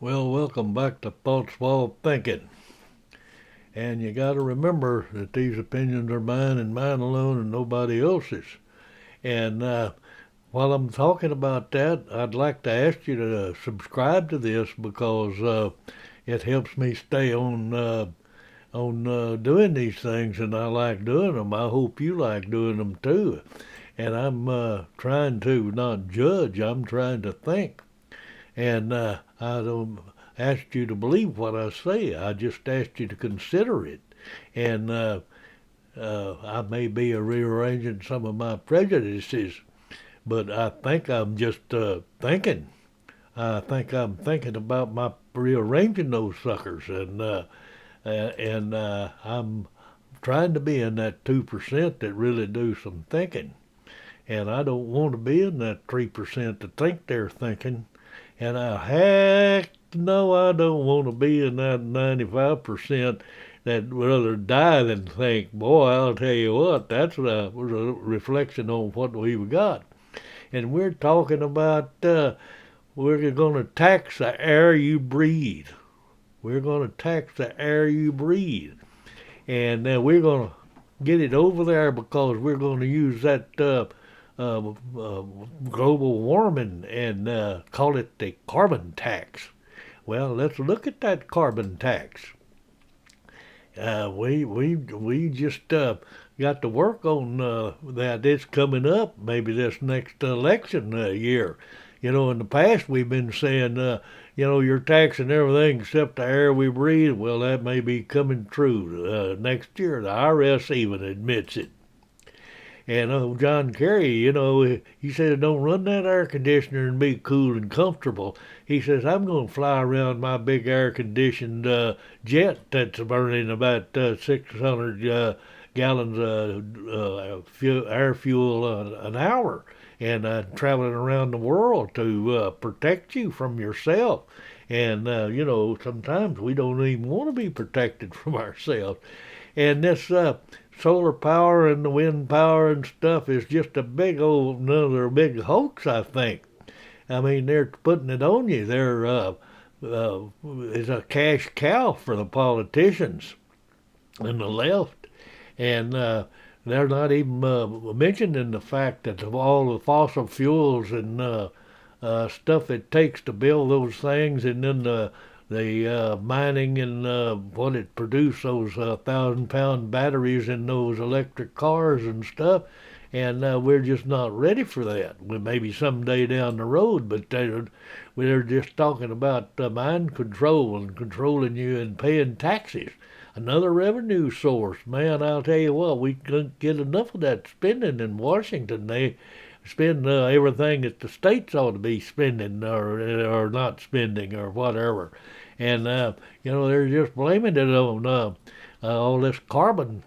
Well, welcome back to Thoughts While Thinking. And you got to remember that these opinions are mine and mine alone and nobody else's. And while I'm talking about that, I'd like to ask you to subscribe to this because it helps me stay on doing these things, and I like doing them. I hope you like doing them too. And I'm trying to not judge. I'm trying to think. And I don't ask you to believe what I say. I just ask you to consider it. And I may be rearranging some of my prejudices, but I think I'm just thinking. I think I'm thinking about my rearranging those suckers, and I'm trying to be in that 2% that really do some thinking. And I don't want to be in that 3% that think they're thinking. And heck no, I don't want to be in that 95% that would rather die than think. Boy, I'll tell you what, that's was a reflection on what we've got. And we're talking about we're going to tax the air you breathe. We're going to tax the air you breathe. And we're going to get it over there because we're going to use that global warming and call it the carbon tax. Well, let's look at that carbon tax. We just got to work on that. It's coming up, maybe this next election year. You know, in the past we've been saying, you're taxing everything except the air we breathe. Well, that may be coming true next year. The IRS even admits it. And John Kerry, he said, don't run that air conditioner and be cool and comfortable. He says, I'm going to fly around my big air conditioned jet that's burning about 600 gallons of air fuel an hour and traveling around the world to protect you from yourself. And, sometimes we don't even want to be protected from ourselves. And this solar power and the wind power and stuff is just a big old another big hoax, I think. I mean, they're putting it on you. It's a cash cow for the politicians and the left, and they're not even mentioning the fact that of all the fossil fuels and stuff it takes to build those things, and then the mining and what it produced, those 1,000-pound batteries in those electric cars and stuff, and we're just not ready for that. We maybe someday down the road, but they're just talking about mind control and controlling you and paying taxes. Another revenue source, man. I'll tell you what, we couldn't get enough of that spending in Washington. They spend everything that the states ought to be spending or not spending or whatever. And, they're just blaming it on all this carbon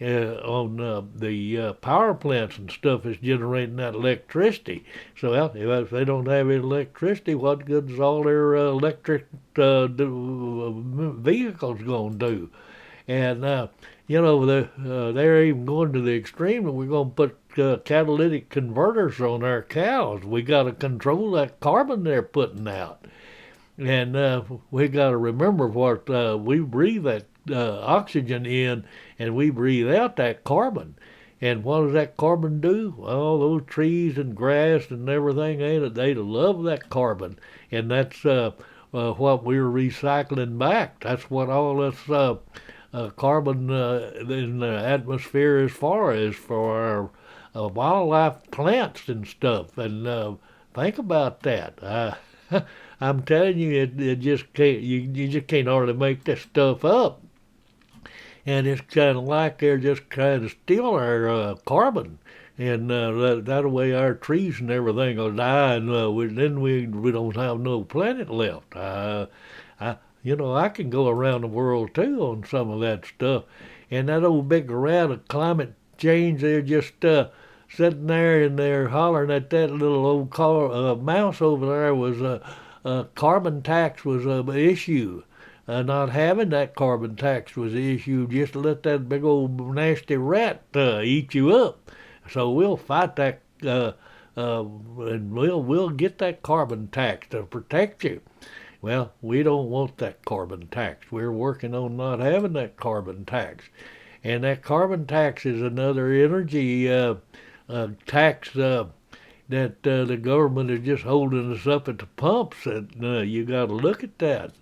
on the power plants and stuff is generating that electricity. So if they don't have any electricity, what good is all their electric vehicles going to do? And, they're even going to the extreme that we're going to put catalytic converters on our cows. We got to control that carbon they're putting out. And we got to remember what we breathe that oxygen in, and we breathe out that carbon. And what does that carbon do? All those trees and grass and everything, they love that carbon, and that's what we're recycling back. That's what all this carbon in the atmosphere is for our wildlife plants and stuff. And think about that. I'm telling you, it just can't. You just can't hardly make this stuff up. And it's kind of like they're just trying to steal our carbon, and that way our trees and everything will die, and then we don't have no planet left. I can go around the world too on some of that stuff, and that old big rat of climate change, they're just sitting there and they're hollering at that little old mouse over there was carbon tax was an issue. Not having that carbon tax was the issue. Just let that big old nasty rat eat you up. So we'll fight that, and we'll get that carbon tax to protect you. Well, we don't want that carbon tax. We're working on not having that carbon tax. And that carbon tax is another energy tax that the government is just holding us up at the pumps. And you got to look at that.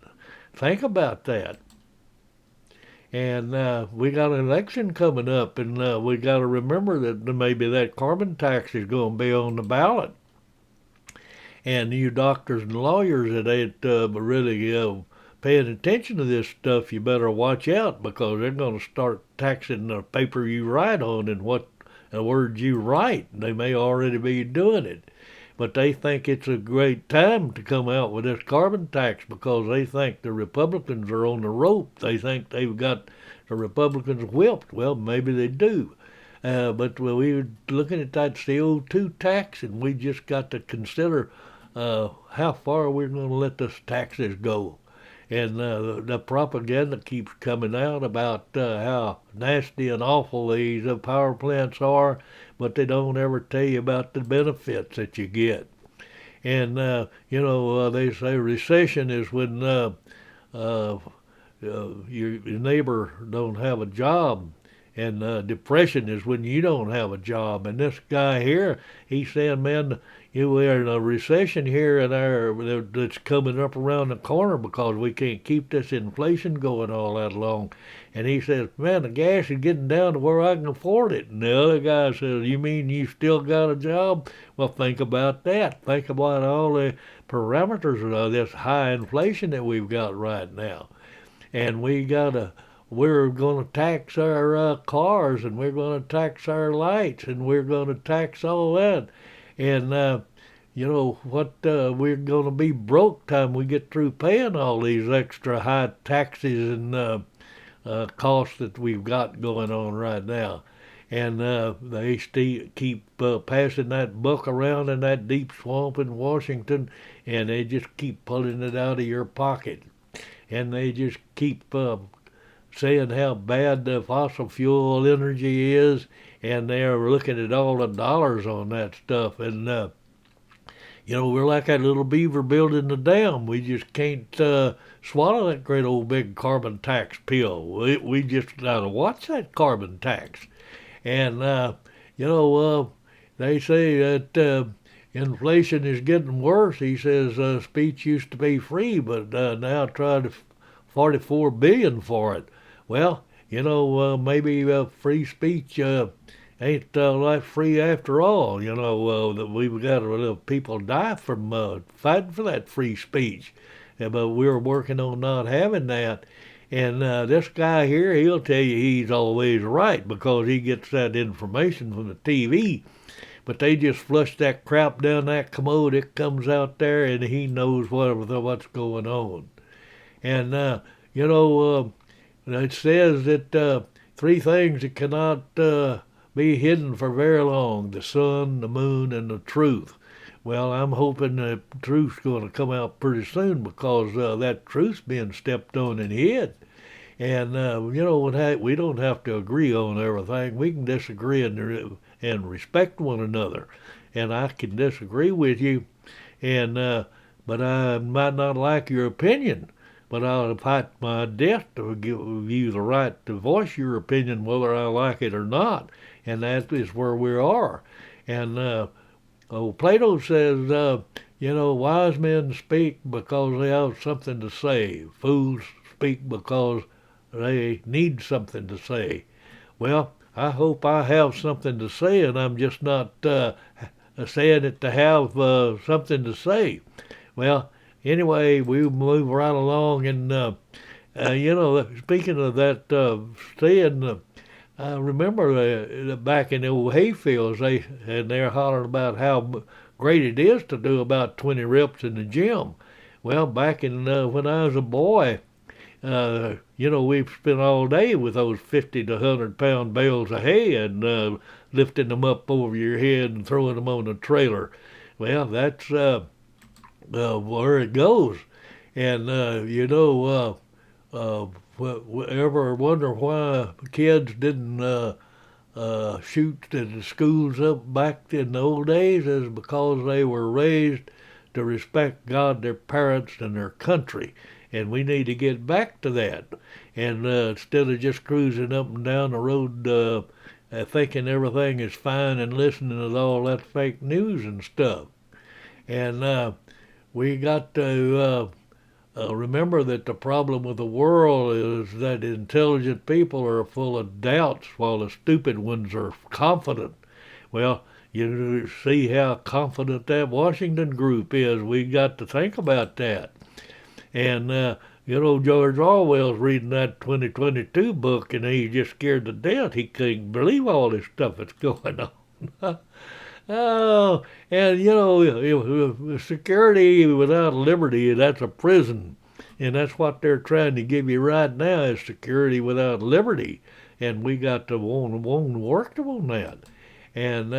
Think about that. And we got an election coming up, and we got to remember that maybe that carbon tax is going to be on the ballot. And you doctors and lawyers that ain't really paying attention to this stuff, you better watch out because they're going to start taxing the paper you write on and what words you write. They may already be doing it. But they think it's a great time to come out with this carbon tax because they think the Republicans are on the rope. They think they've got the Republicans whipped. Well, maybe they do. But we were looking at that CO2 tax, and we just got to consider how far we're going to let those taxes go. And the propaganda keeps coming out about how nasty and awful these power plants are, but they don't ever tell you about the benefits that you get. And they say recession is when your neighbor don't have a job, and depression is when you don't have a job. And this guy here, he's saying, man, we're in a recession here that's coming up around the corner because we can't keep this inflation going all that long. And he says, man, the gas is getting down to where I can afford it. And the other guy says, you mean you still got a job? Well, think about that. Think about all the parameters of this high inflation that we've got right now. And we're going to tax our cars, and we're going to tax our lights, and we're going to tax all that. And we're going to be broke time we get through paying all these extra high taxes and costs that we've got going on right now. And they keep passing that buck around in that deep swamp in Washington, and they just keep pulling it out of your pocket. And they just keep saying how bad the fossil fuel energy is, and they're looking at all the dollars on that stuff. And we're like that little beaver building the dam. We just can't swallow that great old big carbon tax pill. We just got to watch that carbon tax. And they say that inflation is getting worse. He says speech used to be free, but now try to $44 billion for it. Well, maybe free speech ain't like free after all. That we've got people die from fighting for that free speech, but we're working on not having that. And this guy here, he'll tell you he's always right because he gets that information from the TV. But they just flush that crap down that commode. It comes out there, and he knows what's going on. And it says that three things that cannot be hidden for very long: the sun, the moon, and the truth. Well, I'm hoping the truth's going to come out pretty soon because that truth's being stepped on and hid. And we don't have to agree on everything. We can disagree and respect one another. And I can disagree with you, and but I might not like your opinion. But I'll fight my death to give you the right to voice your opinion, whether I like it or not. And that is where we are. And Plato says, wise men speak because they have something to say. Fools speak because they need something to say. Well, I hope I have something to say, and I'm just not saying it to have something to say. Well, anyway, we move right along, and speaking of that saying, I remember back in the old hayfields, they're hollering about how great it is to do about 20 reps in the gym. Well, back in when I was a boy, we've spent all day with those 50 to 100-pound bales of hay and lifting them up over your head and throwing them on a trailer. Well, that's where it goes. And ever wonder why kids didn't shoot the schools up back in the old days? Is because they were raised to respect God, their parents, and their country. And we need to get back to that. And instead of just cruising up and down the road thinking everything is fine and listening to all that fake news and stuff. And we got to remember that the problem with the world is that intelligent people are full of doubts while the stupid ones are confident. Well, you see how confident that Washington group is. We got to think about that. And, George Orwell's reading that 2022 book, and he's just scared to death. He couldn't believe all this stuff that's going on. Oh, and security without liberty, that's a prison. And that's what they're trying to give you right now is security without liberty. And we got to want to work on that. And,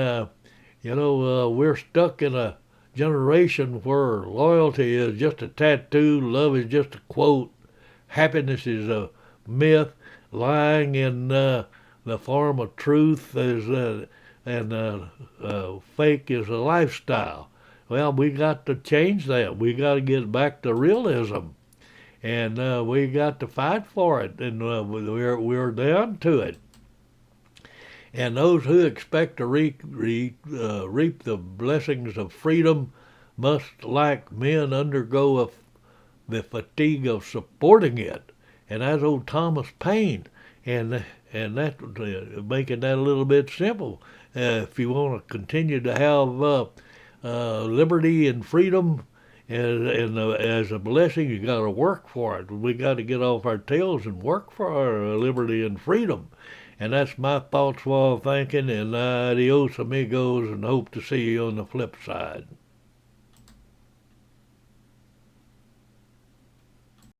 we're stuck in a generation where loyalty is just a tattoo, love is just a quote, happiness is a myth, lying in the form of truth is and fake is a lifestyle. Well, we got to change that. We got to get back to realism, and we got to fight for it, and we're down to it. And those who expect to reap the blessings of freedom must, like men, undergo the fatigue of supporting it. And that's old Thomas Paine, and that making that a little bit simple. If you want to continue to have liberty and freedom as a blessing, you got to work for it. We got to get off our tails and work for our liberty and freedom. And that's my thoughts while thinking, and adios amigos, and hope to see you on the flip side.